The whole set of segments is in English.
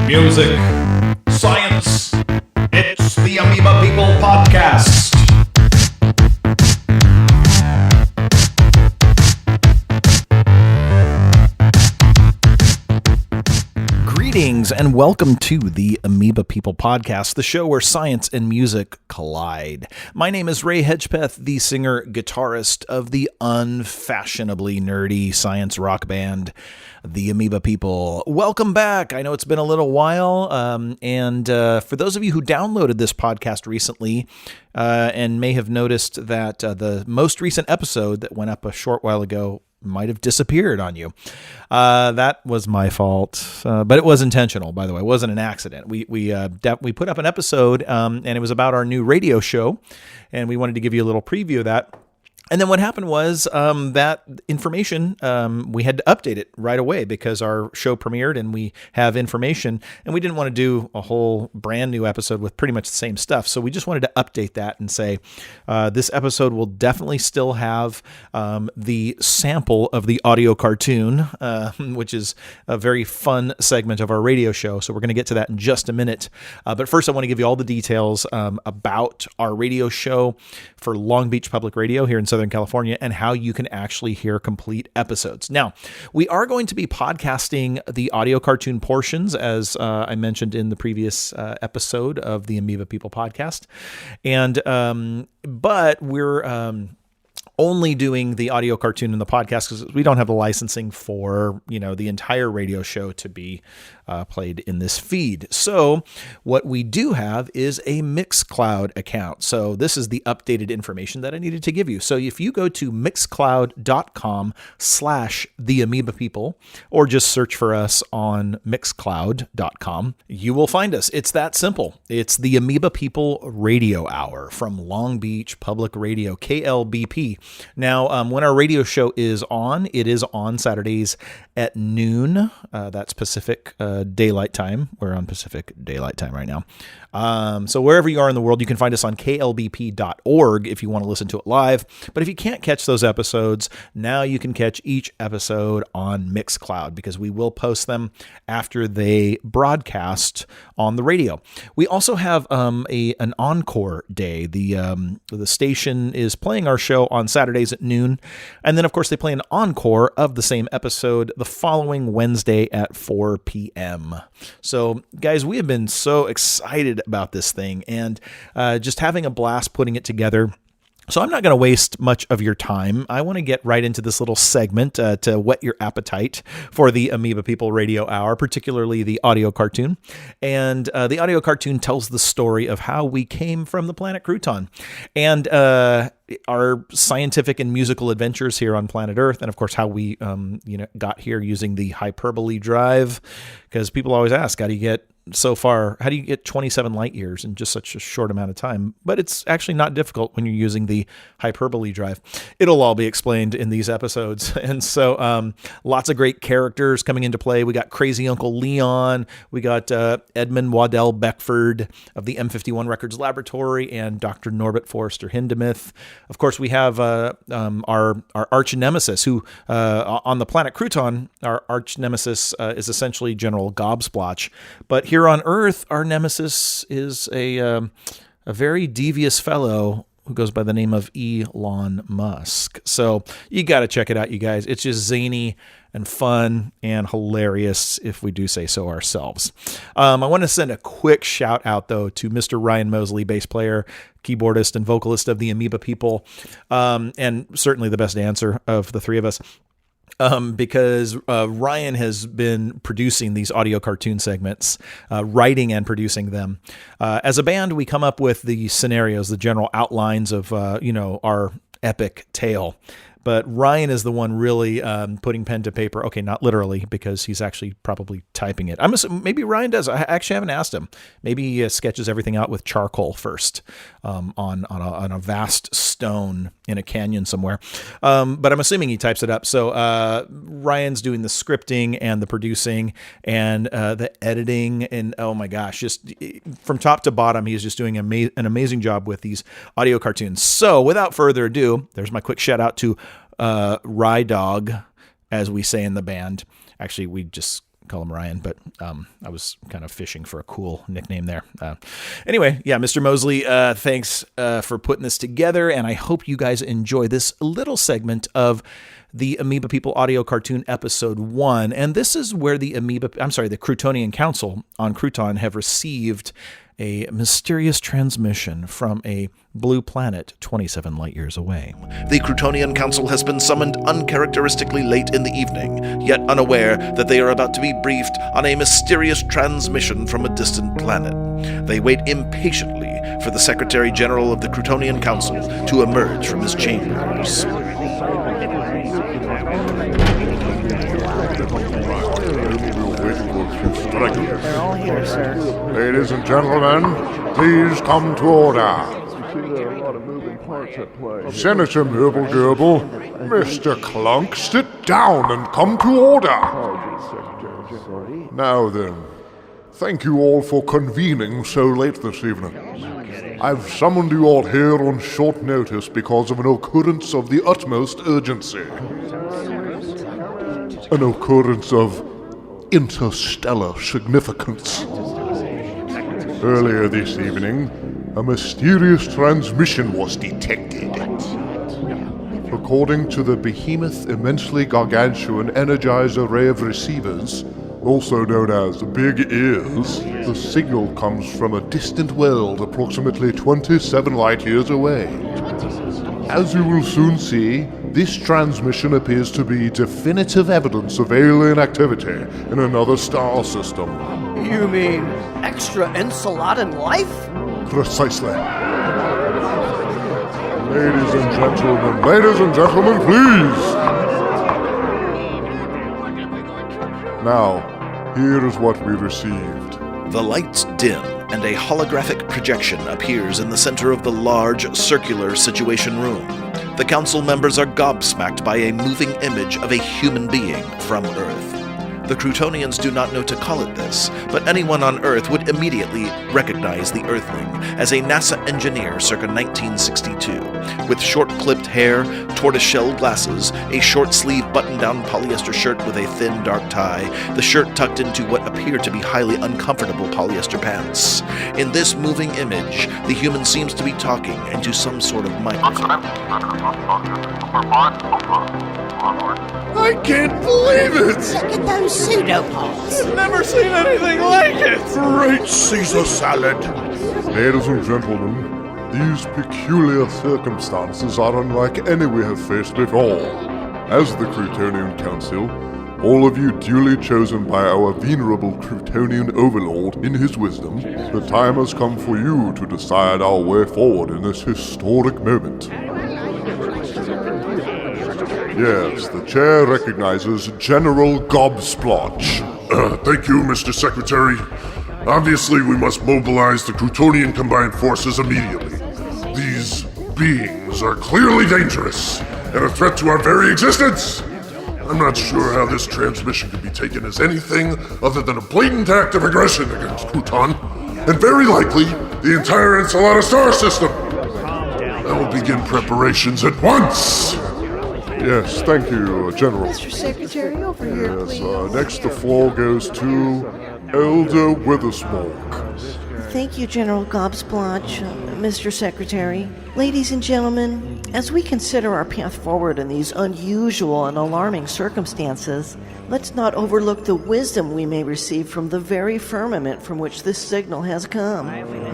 music, science. It's the Amoeba People Podcast. Greetings and welcome to the Amoeba People Podcast, the show where science and music collide. My name is Ray Hedgepeth, the singer-guitarist of the unfashionably nerdy science rock band, the Amoeba People. Welcome back. I know it's been a little while, and for those of you who downloaded this podcast recently and may have noticed that the most recent episode that went up a short while ago might have disappeared on you. That was my fault, but it was intentional, by the way. It wasn't an accident. We put up an episode, and it was about our new radio show, and we wanted to give you a little preview of that. And then what happened was that information, we had to update it right away because our show premiered and we have information, and we didn't want to do a whole brand new episode with pretty much the same stuff. So we just wanted to update that and say this episode will definitely still have the sample of the audio cartoon, which is a very fun segment of our radio show. So we're going to get to that in just a minute. But first, I want to give you all the details about our radio show for Long Beach Public Radio here in Southern California and how you can actually hear complete episodes. Now, we are going to be podcasting the audio cartoon portions, as I mentioned in the previous episode of the Amoeba People podcast. And but we're only doing the audio cartoon in the podcast because we don't have the licensing for, the entire radio show to be played in this feed. So what we do have is a Mixcloud account. So this is the updated information that I needed to give you. So if you go to mixcloud.com/the Amoeba People, or just search for us on mixcloud.com, you will find us. It's that simple. It's the Amoeba People Radio Hour from Long Beach Public Radio, KLBP. Now, when our radio show is on, it is on Saturdays at noon. That's Pacific Daylight Time. We're on Pacific Daylight Time right now. So wherever you are in the world, you can find us on klbp.org if you want to listen to it live. But if you can't catch those episodes, now you can catch each episode on Mixcloud because we will post them after they broadcast on the radio. We also have an encore day. The station is playing our show on Saturdays at noon. And then, of course, they play an encore of the same episode the following Wednesday at 4 p.m. So, guys, we have been so excited about this thing and just having a blast putting it together. So I'm not going to waste much of your time. I want to get right into this little segment to whet your appetite for the Amoeba People Radio Hour, particularly the audio cartoon. And the audio cartoon tells the story of how we came from the planet Crouton and our scientific and musical adventures here on planet Earth, and of course how we got here using the hyperbole drive, because people always ask, how do you get so far? How do you get 27 light years in just such a short amount of time? But it's actually not difficult when you're using the hyperbole drive. It'll all be explained in these episodes. And so lots of great characters coming into play. We got Crazy Uncle Leon. We got Edmund Waddell Beckford of the M51 Records Laboratory and Dr. Norbert Forrester Hindemith. Of course, we have our arch nemesis, who on the planet Crouton, our arch nemesis is essentially General Gobsplotch. But here on Earth, our nemesis is a very devious fellow who goes by the name of Elon Musk. So you got to check it out, you guys. It's just zany and fun and hilarious, if we do say so ourselves. I want to send a quick shout out, though, to Mr. Ryan Mosley, bass player, keyboardist, and vocalist of the Amoeba People, and certainly the best dancer of the three of us. Because Ryan has been producing these audio cartoon segments, writing and producing them. As a band, we come up with the scenarios, the general outlines of, our epic tale. But Ryan is the one really putting pen to paper. Okay, not literally, because he's actually probably typing it. I'm assuming maybe Ryan does. I actually haven't asked him. Maybe he sketches everything out with charcoal first on a vast stone in a canyon somewhere. But I'm assuming he types it up. So Ryan's doing the scripting and the producing and the editing. And oh my gosh, just from top to bottom, he's just doing an amazing job with these audio cartoons. So without further ado, there's my quick shout out to Rye Dog, as we say in the band. Actually, we just call him Ryan, but I was kind of fishing for a cool nickname there. Anyway, yeah, Mr. Mosley, thanks for putting this together, and I hope you guys enjoy this little segment of the Amoeba People Audio Cartoon Episode 1. And this is where the Croutonian Council on Crouton have received a mysterious transmission from a blue planet 27 light years away. The Croutonian Council has been summoned uncharacteristically late in the evening, yet unaware that they are about to be briefed on a mysterious transmission from a distant planet. They wait impatiently for the Secretary General of the Croutonian Council to emerge from his chambers. They're all here, sir. Ladies and gentlemen, please come to order. Senator Merble Gerbil, Mr. Clunk, sit down and come to order. Now then, thank you all for convening so late this evening. I've summoned you all here on short notice because of an occurrence of the utmost urgency. An occurrence of interstellar significance. Earlier this evening, a mysterious transmission was detected. According to the behemoth immensely gargantuan energized array of receivers, also known as Big Ears, the signal comes from a distant world approximately 27 light years away. As you will soon see, this transmission appears to be definitive evidence of alien activity in another star system. You mean extra Enceladin life? Precisely. Ladies and gentlemen, please! Now, here is what we received. The lights dim, and a holographic projection appears in the center of the large, circular Situation Room. The council members are gobsmacked by a moving image of a human being from Earth. The Croutonians do not know to call it this, but anyone on Earth would immediately recognize the Earthling as a NASA engineer circa 1962, with short-clipped hair, tortoiseshell glasses, a short-sleeve button-down polyester shirt with a thin, dark tie, the shirt tucked into what appear to be highly uncomfortable polyester pants. In this moving image, the human seems to be talking into some sort of microphone. I can't believe it! Look at those pseudopods. I've never seen anything like it! Great Caesar salad! Ladies and gentlemen, these peculiar circumstances are unlike any we have faced before. As the Croutonian Council, all of you duly chosen by our venerable Croutonian overlord in his wisdom, the time has come for you to decide our way forward in this historic moment. Yes, the chair recognizes General Gobsplotch. Thank you, Mr. Secretary. Obviously, we must mobilize the Croutonian Combined Forces immediately. These beings are clearly dangerous and a threat to our very existence. I'm not sure how this transmission can be taken as anything other than a blatant act of aggression against Crouton, and very likely the entire Encelada star system. I will begin preparations at once. Yes, thank you, General. Mr. Secretary, over here, please. Yes, next the floor goes to Elder Withersmoke. Thank you, General Gobsplotch, Mr. Secretary. Ladies and gentlemen, as we consider our path forward in these unusual and alarming circumstances, let's not overlook the wisdom we may receive from the very firmament from which this signal has come.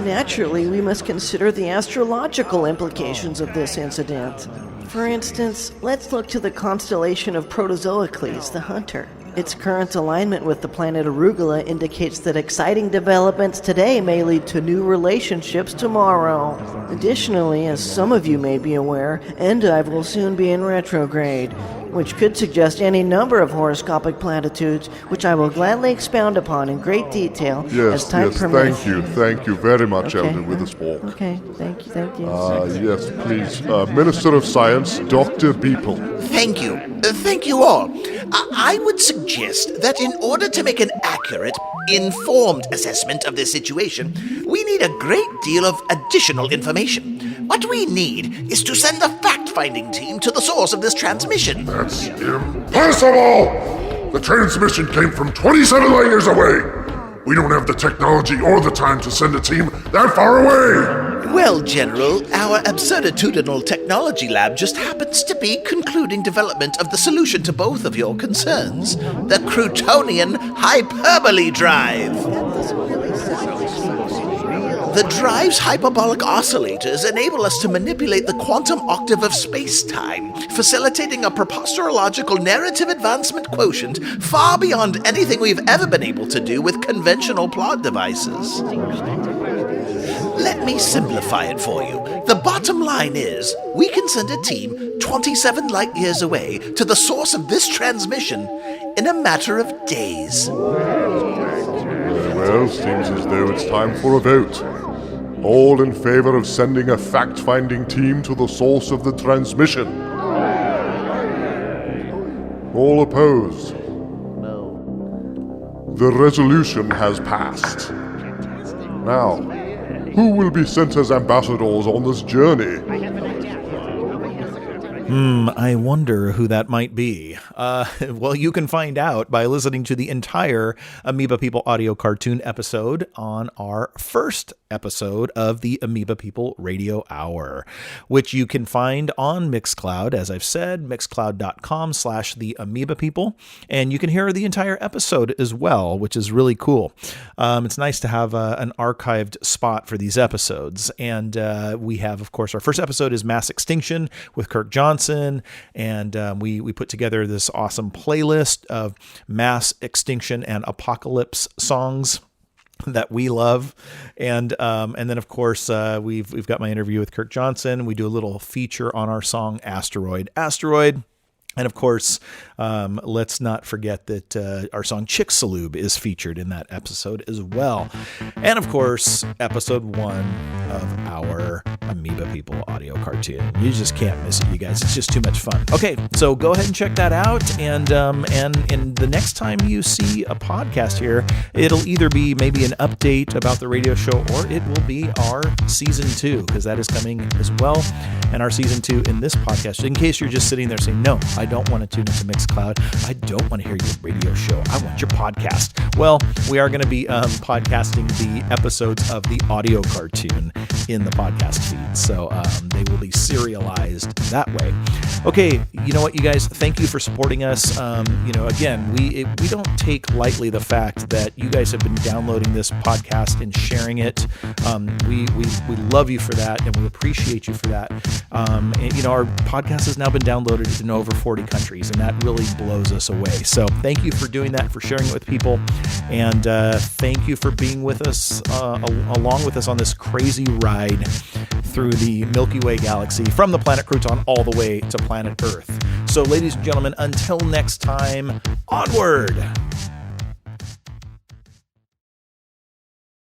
Naturally, we must consider the astrological implications of this incident. For instance, let's look to the constellation of Protozoicles, the Hunter. Its current alignment with the planet Arugula indicates that exciting developments today may lead to new relationships tomorrow. Additionally, as some of you may be aware, Endive will soon be in retrograde, which could suggest any number of horoscopic platitudes, which I will gladly expound upon in great detail as time permits. Thank you very much, Elder Witherspoon. Okay, thank you. Yes, please, Minister of Science, Dr. Beeple. Thank you. Thank you all. I would suggest that in order to make an accurate, informed assessment of this situation, we need a great deal of additional information. What we need is to send a fact-finding team to the source of this transmission. That's impossible! The transmission came from 27 light years away. We don't have the technology or the time to send a team that far away. Well, General, our absurditudinal technology lab just happens to be concluding development of the solution to both of your concerns, the Croutonian hyperbole drive. The drive's hyperbolic oscillators enable us to manipulate the quantum octave of space-time, facilitating a preposterological narrative advancement quotient far beyond anything we've ever been able to do with conventional plot devices. Let me simplify it for you. The bottom line is, we can send a team 27 light years away to the source of this transmission in a matter of days. Well, seems as though it's time for a vote. All in favor of sending a fact-finding team to the source of the transmission? All opposed? No. The resolution has passed. Now, who will be sent as ambassadors on this journey? I wonder who that might be. Well, you can find out by listening to the entire Amoeba People Audio Cartoon episode on our first episode of the Amoeba People Radio Hour, which you can find on Mixcloud, as I've said, mixcloud.com/the Amoeba People. And you can hear the entire episode as well, which is really cool. It's nice to have an archived spot for these episodes. And we have, of course, our first episode is Mass Extinction with Kirk Johnson. And we put together this awesome playlist of mass extinction and apocalypse songs that we love. And then of course, we've got my interview with Kirk Johnson. We do a little feature on our song Asteroid. And of course, let's not forget that our song Chicxulub is featured in that episode as well. And of course, episode 1 of our Amoeba People audio cartoon. You just can't miss it, you guys. It's just too much fun. Okay, so go ahead and check that out. And the next time you see a podcast here, it'll either be maybe an update about the radio show, or it will be our season 2, because that is coming as well. And our season 2 in this podcast, in case you're just sitting there saying, no, I don't want to tune into Mixcloud. I don't want to hear your radio show. I want your podcast. Well, we are going to be podcasting the episodes of the audio cartoon in the podcast feed. So they will be serialized that way. Okay, you know what, you guys, thank you for supporting us. Again, we don't take lightly the fact that you guys have been downloading this podcast and sharing it. We love you for that, and we appreciate you for that. Our podcast has now been downloaded in over 40 countries, and that really blows us away. So thank you for doing that, for sharing it with people, and thank you for being with us, along with us on this crazy ride through the Milky Way galaxy, from the planet Crouton all the way to planet Earth. So ladies and gentlemen, until next time, onward!